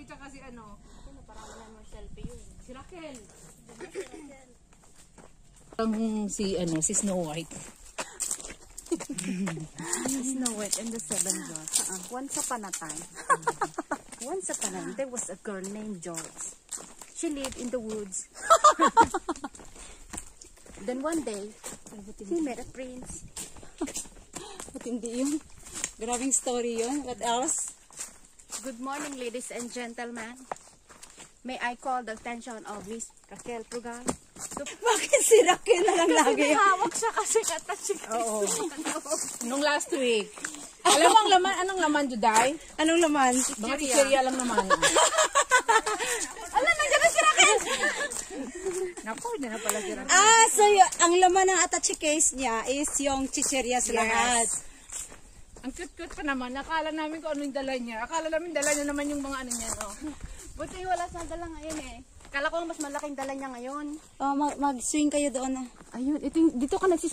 tsaka si ano. Sino parang wala mo selfie yun. Si Raquel. Ang si Snow White. Snow White and the Seven Dwarfs. Once upon a time. Once upon a time, there was a girl named George. She lived in the woods. Then one day, he met a prince. At hindi yun. Grabing story yun. What else? Good morning, ladies and gentlemen. May I call the attention of Miss Raquel Prugal? Bakit si Raquel na lang lagi? Hawak siya kasi katachik. Oo. Nung last week. Alam mo ang laman? Anong laman, Juday? Anong laman? Mga chicheria lang naman. Alam, nandiyan na si Raquel! Naku, hindi na pala si Raquel. So ang laman ng attache case niya is yung chicherias lahat. Ang cute-cute pa naman. Akala namin kung ano yung dala niya. Akala namin dala niya naman yung mga ano niya, no? Buti wala sa dala ngayon eh. Kala ko mas malaking dala niya ngayon. Mag-swing kayo doon na. Ayun, dito ka